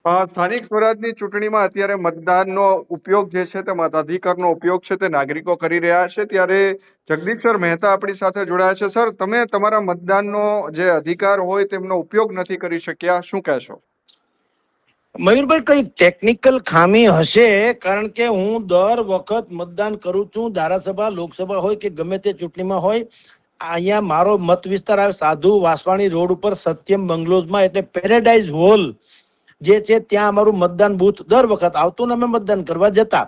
સ્થાનિક સ્વરાજની ચૂંટણીમાં અત્યારે મતદાનનો ઉપયોગ જે છે તે મતાધિકારનો ઉપયોગ છે તે નાગરિકો કરી રહ્યા છે, ત્યારે જગદીશ સર મહેતા આપણી સાથે જોડાયા છે. સર, તમે તમારા મતદાનનો જે અધિકાર હોય તેમનો ઉપયોગ નથી કરી શક્યા, શું કહેશો? મયુરભાઈ, કઈ ટેકનિકલ ખામી હશે, કારણ કે હું દર વખત મતદાન કરું છું, ધારાસભા લોકસભા હોય કે ગમે તે ચૂંટણીમાં હોય. અહીંયા મારો મત વિસ્તાર આવે સાધુ વાસવાણી રોડ ઉપર સત્યમ બંગલોઝમાં, એટલે પેરેડાઇઝ હોલ જે છે ત્યાં અમારું મતદાન બૂથ દર વખત આવતું ને અમે મતદાન કરવા જતા.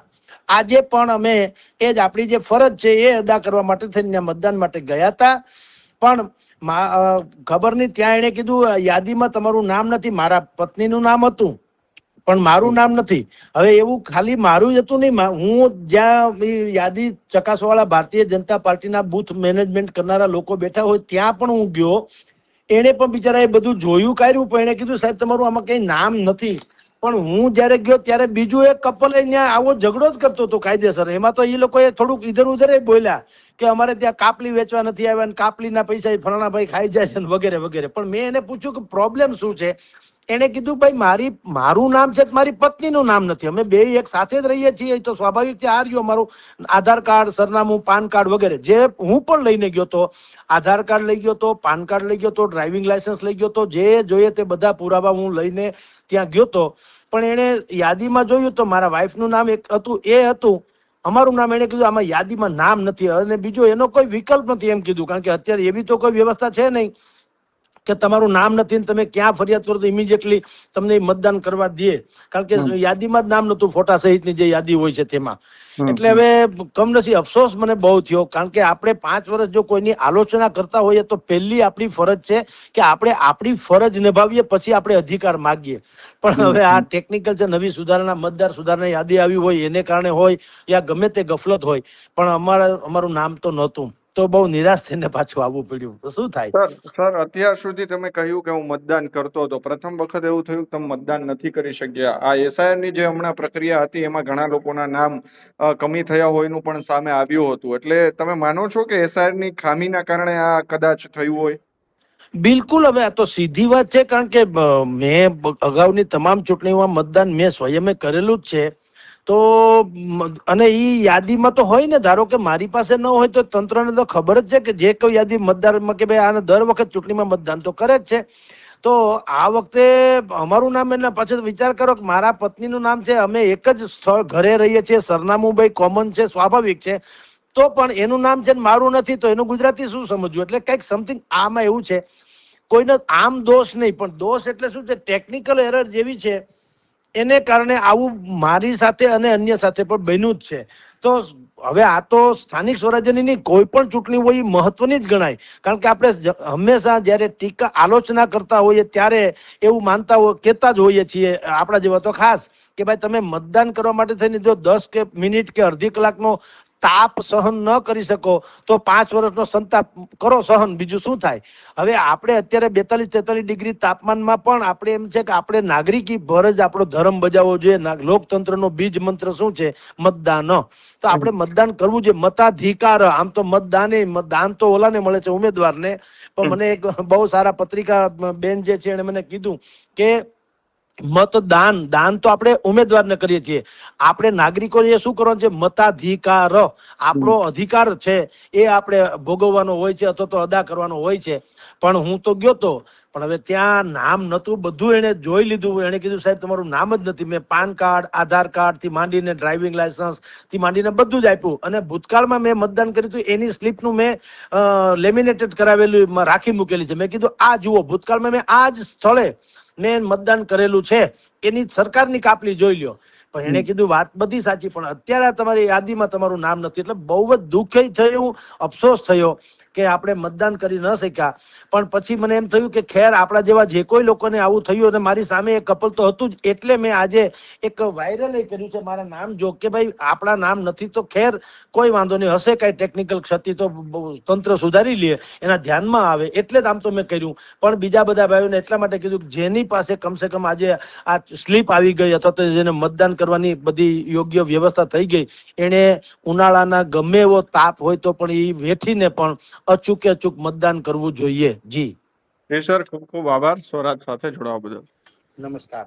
આજે પણ અમે એ જ આપણી જે ફરજ છે એ અદા કરવા માટે થઈને મતદાન માટે ગયા હતા. પણ ખબર નહીં, ત્યાં એને કીધું યાદીમાં તમારું નામ નથી. મારા પત્નીનું નામ હતું પણ મારું નામ નથી. હવે એવું ખાલી મારું જ હતું નહીં, હું જ્યાં યાદી ચકાસવાળા ભારતીય જનતા પાર્ટીના બૂથ મેનેજમેન્ટ કરનારા લોકો બેઠા હોય ત્યાં પણ હું ગયો. એને પણ બિચારા એ બધું જોયું કાઢ્યું, પણ એને કીધું સાહેબ તમારું આમાં કઈ નામ નથી. પણ હું જયારે ગયો ત્યારે બીજું એક કપલ અહીંયા આવો ઝઘડો જ કરતો હતો કાયદેસર. એમાં તો એ લોકોએ થોડુંક ઇધર ઉધર બોલ્યા કે અમારે ત્યાં કાપલી વેચવા નથી આવ્યા અને કાપલીના પૈસા ફલાણા ભાઈ ખાઈ જાય છે વગેરે વગેરે. પણ મેં એને પૂછ્યું કે પ્રોબ્લેમ શું છે. એને કીધું ભાઈ મારું નામ છે, મારી પત્નીનું નામ નથી. અમે બે એક સાથે જ રહીએ છીએ, તો સ્વાભાવિક છે. આ રહ્યું અમારું આધાર કાર્ડ, સરનામું, પાન કાર્ડ વગેરે જે હું પણ લઈને ગયો તો. આધાર કાર્ડ લઈ ગયો તો, પાન કાર્ડ લઈ ગયો તો, ડ્રાઇવિંગ લાયસન્સ લઈ ગયો તો, જે જોઈએ તે બધા પુરાવા હું લઈને ત્યાં ગયો તો. પણ એને યાદીમાં જોયું તો મારા વાઈફનું નામ એક હતું, એ હતું. અમારું નામ એને કીધું આમાં યાદીમાં નામ નથી. અને બીજો એનો કોઈ વિકલ્પ નથી એમ કીધું, કારણ કે અત્યારે એવી તો કોઈ વ્યવસ્થા છે નહીં કે તમારું નામ નથી ને તમે ક્યાં ફરિયાદ કરો તો ઇમિડિયેટલી તમને મતદાન કરવા દે. કારણ કે યાદીમાં જ નામ નતું, ફોટા સહિતની જે યાદી હોય છે તેમાં. એટલે હવે કમનસીબ અફસોસ મને બહુ થયો, કારણ કે આપણે 5 વર્ષ જો કોઈની આલોચના કરતા હોઈએ તો પહેલી આપણી ફરજ છે કે આપણે આપણી ફરજ નિભાવીએ, પછી આપણે અધિકાર માગીએ. પણ હવે આ ટેકનિકલ છે, નવી સુધારણા, મતદાર સુધારણા યાદી આવી હોય એને કારણે હોય યા ગમે તે ગફલત હોય, પણ અમારું નામ તો નહોતું. તો બહુ નિરાશ થઈને પાછું આવવું પડ્યું. તો શું થાય? સર, અત્યાર સુધી તમે કહ્યું કે હું મતદાન કરતો હતો, પ્રથમ વખત એવું થયું કે તમે મતદાન નથી કરી શક્યા. આ એસઆઈઆર ની જે હમણાં પ્રક્રિયા હતી એમાં ઘણા લોકોના નામ કમી થયા હોયનું પણ સામે આવ્યું હતું. એટલે તમે માનો છો કે એસઆઈઆર ની ખામીના કારણે આ કદાચ થયું હોય? બિલકુલ. હવે આ તો સીધી વાત છે, કારણ કે મેં અગાઉની તમામ ચૂંટણીઓમાં મતદાન મેં સ્વયં કરેલું જ છે. તો અને એ યાદીમાં તો હોય ને, ધારો કે મારી પાસે ન હોય તો તંત્રને તો ખબર જ છે કે જે કોઈ યાદી મતદારમાં કે ભાઈ આને દર વખત ચૂંટણીમાં મતદાન તો કરે જ છે. તો આ વખતે અમારું નામ, એટલે પાછળ વિચાર કરો કે મારા પત્નીનું નામ છે, અમે એક જ સ્થળ ઘરે રહીએ છીએ, સરનામું ભાઈ કોમન છે, સ્વાભાવિક છે. તો પણ એનું નામ છે મારું નથી, તો એનું ગુજરાતી શું સમજવું? એટલે કંઈક સમથિંગ આમાં એવું છે. કોઈનો આમ દોષ નહીં, પણ દોષ એટલે શું છે, ટેકનિકલ એરર જેવી છે એને કારણે આવું મારી સાથે અને અન્ય સાથે પણ બન્યું જ છે. તો હવે આ તો સ્થાનિક સ્વરાજ્યની કોઈ પણ ચૂંટણી હોય એ મહત્વની જ ગણાય, કારણ કે આપણે હંમેશા જ્યારે ટીકા આલોચના કરતા હોઈએ ત્યારે એવું માનતા કહેતા જ હોઈએ છીએ આપણા જેવા તો ખાસ, કે ભાઈ તમે મતદાન કરવા માટે થઈને જો 10 મિનિટ કે અડધી કલાકનો તાપ સહન ન કરી શકો તો 5 વર્ષનો સંતાપ કરો સહન, બીજું શું થાય? હવે આપણે અત્યારે 42-43 ડિગ્રી તાપમાનમાં પણ આપણે એમ છે કે આપણે નાગરિકી ફરજ, આપણો ધર્મ બજાવવો જોઈએ. લોકતંત્રનો બીજ મંત્ર શું છે? મતદાન. તો આપણે મતદાન કરવું જોઈએ, મતાધિકાર. આમ તો મતદાન તો ઓલાને મળે છે, ઉમેદવારને. પણ મને એક બહુ સારા પત્રિકા બેન જે છે એને મને કીધું કે દાન તો આપણે ઉમેદવારને કરીએ છીએ, આપણે નાગરિકો એ શું કરવાનું છે? મતાધિકાર. આપણો અધિકાર છે એ આપણે ભોગવવાનો હોય છે અથવા તો અદા કરવાનો હોય છે. પણ હું તો ગયો તો, પણ હવે ત્યાં નામ નતું, બધું એને જોઈ લીધું. એને કીધું સાહેબ તમારું નામ જ નથી. મેં પાન કાર્ડ, આધાર કાર્ડ થી માંડીને ડ્રાઇવિંગ લાયસન્સ થી માંડીને બધું જ આપ્યું. અને ભૂતકાળમાં મેં મતદાન કર્યું હતું એની સ્લીપનું મેં લેમિનેટેડ કરાવેલું રાખી મૂકેલી છે. મેં કીધું આ જુઓ, ભૂતકાળમાં મેં આ જ સ્થળે મેં મતદાન કરેલું છે, એની સરકારની કાપલી જોઈ લ્યો. પણ એને કીધું વાત બધી સાચી, પણ અત્યારે તમારી યાદીમાં તમારું નામ નથી. એટલે બહુ જ દુઃખ થયું, અફસોસ થયો કે આપણે મતદાન કરી ન શક્યા. પણ પછી મને એમ થયું કે ખેર આપણા જેવા જે કોઈ લોકોને આવું થયું, અને મારી સામે એક કપલ તો હતું જ, એટલે મેં આજે એક વાયરલ કર્યું છે મારા નામ જો, કે ભાઈ આપણા નામ નથી તો ખેર કોઈ વાંધો નહીં, હશે કઈ ટેકનિકલ ક્ષતિ તો તંત્ર સુધારી લે, એના ધ્યાનમાં આવે, એટલે જ આમ તો મેં કર્યું. પણ બીજા બધા ભાઈઓને એટલા માટે કીધું જેની પાસે કમસે કમ આજે આ સ્લીપ આવી ગઈ અથવા તો જેને મતદાન કરવાની બધી યોગ્ય વ્યવસ્થા થઈ ગઈ, એને ઉનાળાના ગમે એવો તાપ હોય તો પણ એ વેઠીને પણ અચૂકે અચૂક મતદાન કરવું જોઈએ. જી સર, ખૂબ ખૂબ આભાર સ્વરાજ સાથે જોડાવા બદલ. નમસ્કાર.